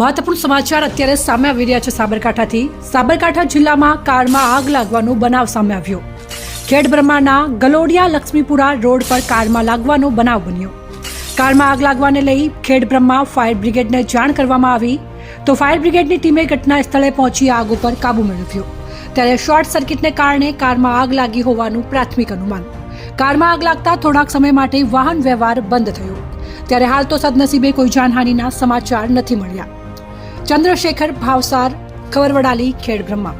મહત્વપૂર્ણ સમાચાર અત્યારે સામે આવી રહ્યા છે સાબરકાંઠાથી। સાબરકાંઠા જિલ્લામાં કારમાં આગ લાગવાનો બનાવ સામે આવ્યો। ખેડબ્રહ્માના ગલોડિયા લક્ષ્મીપુરા રોડ પર કારમાં લાગવાનો બનાવ બન્યો। કારમાં આગ લાગવાને લઈ ખેડબ્રહ્મા ફાયર બ્રિગેડને જાણ કરવામાં આવી તો ફાયર બ્રિગેડની ટીમે ઘટના સ્થળે પહોંચી આગ ઉપર કાબુ મેળવ્યો। ત્યારે શોર્ટ સર્કિટને કારણે કારમાં આગ લાગી હોવાનું પ્રાથમિક અનુમાન। કારમાં આગ લાગતા થોડાક સમય માટે વાહન વ્યવહાર બંધ થયો। ત્યારે હાલ તો સદનસીબે કોઈ જાનહાનિના સમાચાર નથી મળ્યા। ચંદ્રશેખર ભાવસાર, ખબરવડાલી, ખેડબ્રહ્મા।